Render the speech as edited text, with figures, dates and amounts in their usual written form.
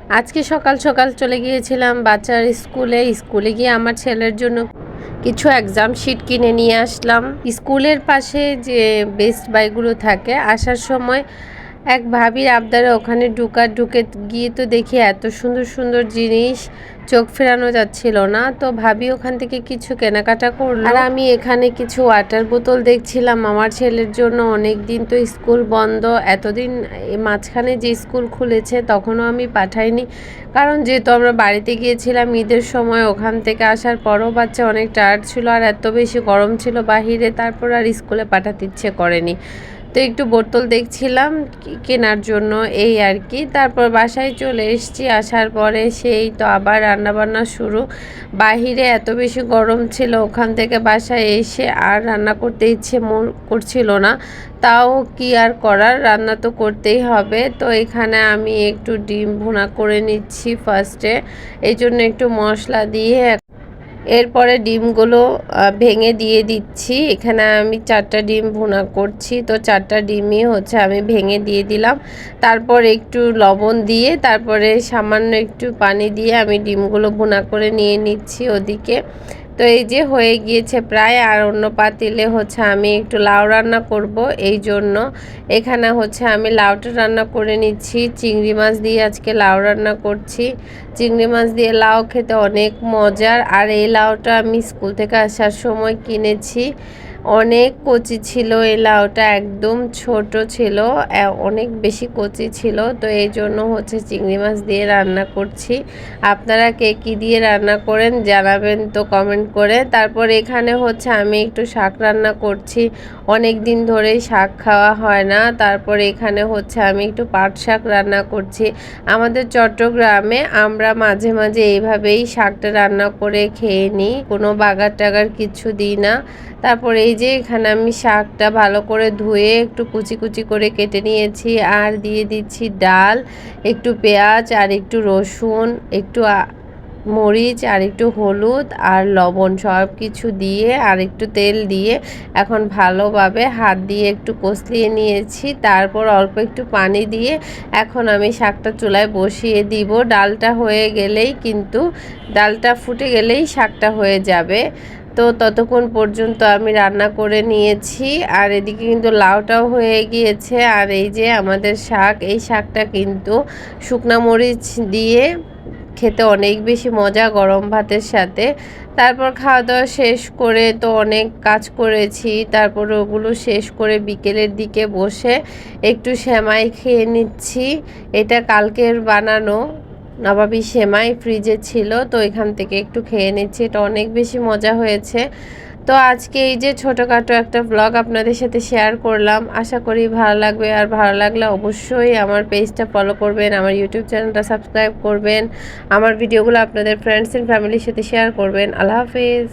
আজকে সকাল সকাল চলে গিয়েছিলাম বাচ্চার স্কুলে গিয়ে আমার ছেলের জন্য কিছু এক্সাম শিট কিনে নিয়ে আসলাম। স্কুলের পাশে যে বেস্ট বাইগুলো থাকে, আসার সময় এক ভাবির আবদারে ওখানে ঢুকে গিয়ে তো দেখি এত সুন্দর সুন্দর জিনিস, চোখ ফেরানো যাচ্ছিল না। তো ভাবি ওখান থেকে কিছু কেনাকাটা করলো, আর আমি এখানে কিছু ওয়াটার বোতল দেখছিলাম আমার ছেলের জন্য। অনেক দিন তো স্কুল বন্ধ, এতদিন মাঝখানে যে স্কুল খুলেছে তখনও আমি পাঠাইনি, কারণ যেহেতু আমরা বাড়িতে গিয়েছিলাম ঈদের সময়, ওখান থেকে আসার পরও বাচ্চা অনেক টায়ার্ড ছিল আর এত বেশি গরম ছিল বাহিরে, তারপর আর স্কুলে পাঠাতে ইচ্ছে করেনি। তো একটু বোতল দেখছিলাম কেনার জন্য, এই আর কি। তারপর বাসায় চলে এসেছি, আসার পরে সেই তো আবার রান্নাবান্না শুরু। বাহিরে এত বেশি গরম ছিল, ওখান থেকে বাসায় এসে আর রান্না করতে ইচ্ছে করছিল না। তাও কি আর করার, রান্না তো করতেই হবে। তো এখানে আমি একটু ডিম ভুনা করে নিচ্ছি ফার্স্টে, এই জন্য একটু মশলা দিয়ে এরপরে ডিমগুলো ভেঙে দিয়ে দিচ্ছি। এখানে আমি 4টা ডিম ভুনা করছি, তো 4টা ডিমই হচ্ছে আমি ভেঙে দিয়ে দিলাম। তারপর একটু লবণ দিয়ে, তারপরে সামান্য একটু পানি দিয়ে আমি ডিমগুলো ভুনা করে নিয়ে নিচ্ছি ওদিকে। তো এই যে হয়ে গিয়েছে প্রায়। আর অন্য পাতিলে হচ্ছে আমি একটু লাউ রান্না করব, এই জন্য এখানে হচ্ছে আমি লাউটা রান্না করে নিচ্ছি। চিংড়ি মাছ দিয়ে আজকে লাউ রান্না করছি। চিংড়ি মাছ দিয়ে লাউ খেতে অনেক মজার। আর এই লাউটা আমি স্কুল থেকে আসার সময় কিনেছি, অনেক কচি ছিল এই লাউটা, একদম ছোট ছিল, অনেক বেশি কচি ছিল। তো এই জন্য হচ্ছে চিংড়ি মাছ দিয়ে রান্না করছি। আপনারা কে কী দিয়ে রান্না করেন জানাবেন তো কমেন্ট করে। তারপর এখানে হচ্ছে আমি একটু শাক রান্না করছি, অনেক দিন ধরেই শাক খাওয়া হয় না। তারপর এখানে হচ্ছে আমি একটু পাট শাক রান্না করছি। আমাদের চট্টগ্রামে আমরা মাঝে মাঝে এইভাবেই শাকটা রান্না করে খেয়ে নিই, কোনো বাগার টাগার কিছু দিই না। তারপর এই যে এখানে আমি শাকটা ভালো করে ধুয়ে একটু কুচি কুচি করে কেটে নিয়েছি, আর দিয়ে দিচ্ছি ডাল, একটু পেঁয়াজ আর একটু রসুন, একটু মরিচ আর একটু হলুদ আর লবণ, সব কিছু দিয়ে আর একটু তেল দিয়ে এখন ভালোভাবে হাত দিয়ে একটু কষলিয়ে নিয়েছি। তারপর অল্প একটু পানি দিয়ে এখন আমি শাকটা চুলায় বসিয়ে দিব। ডালটা হয়ে গেলেই কিন্তু, ডালটা ফুটে গেলেই শাকটা হয়ে যাবে। তো ততক্ষণ পর্যন্ত আমি রান্না করে নিয়েছি, আর এদিকে কিন্তু লাউটাও হয়ে গিয়েছে। আর এই যে আমাদের শাক, এই শাকটা কিন্তু শুকনা মরিচ দিয়ে খেতে অনেক বেশি মজা গরম ভাতের সাথে। তারপর খাওয়া দাওয়া শেষ করে তো অনেক কাজ করেছি, তারপর ওগুলো শেষ করে বিকেলের দিকে বসে একটু সেমাই খেয়ে নিচ্ছি। এটা কালকের বানানো নবাবী সেমাই, ফ্রিজে ছিল, তো এখান থেকে একটু খেয়ে নিচ্ছি। এটা অনেক বেশি মজা হয়েছে। তো আজকে এই যে ছোটোখাটো একটা ব্লগ আপনাদের সাথে শেয়ার করলাম, আশা করি ভালো লাগবে। আর ভালো লাগলে অবশ্যই আমার পেজটা ফলো করবেন, আমার ইউটিউব চ্যানেলটা সাবস্ক্রাইব করবেন, আমার ভিডিওগুলো আপনাদের ফ্রেন্ডস অ্যান্ড ফ্যামিলির সাথে শেয়ার করবেন। আল্লাহ হাফেজ।